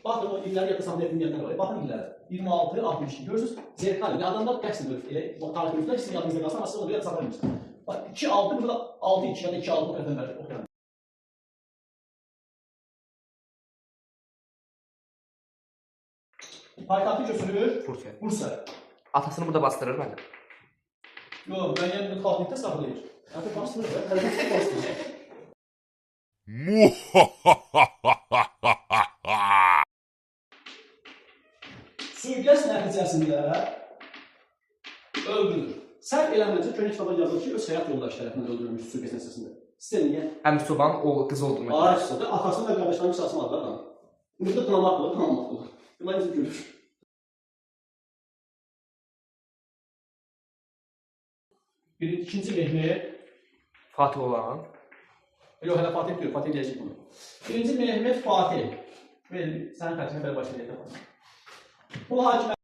Baxın o illəri yadda etməyənlər var. Baxın illərə. 26, 62. Görürsünüz? Zerkali. Adamlar qəsd edir. Elə tarix görürlər. Sizin yadınızda qalsa, amma siz onu yadda saxla bilmirsiniz. Bax 2, 6, burada 6, 2 ya da 2, 6 o tərəfdən bəri oxuyan. Paytaxtı götürür. Bursa. Atasını burada bastırır məndə. Yox, müəyyən bir xalqlıqda saxlayır. Artıq bastırır da, hərəkətdə bastırır. Sui-qəsd nəticəsində öldürülür. Səhv eləməcə köhnə kitabda yazılır ki, öz həyat yoldaşı tərəfindən öldürülmüş sui-qəsd nəticəsində. Sizə niyə? Həm Sobanın o qızı olduğunu. Ayrıca da atasının və qardaşlarının qısasını aldılar adam. Burada qınamaq. Bunlar necə görür? İkinci Mehmet. Fatih olan. Yox, hələ Fatih deyil, Fatih deyəcək bunu. Birinci Mehmet Fatih. Sənin xərcini belə başlayacaq. Bu hakimə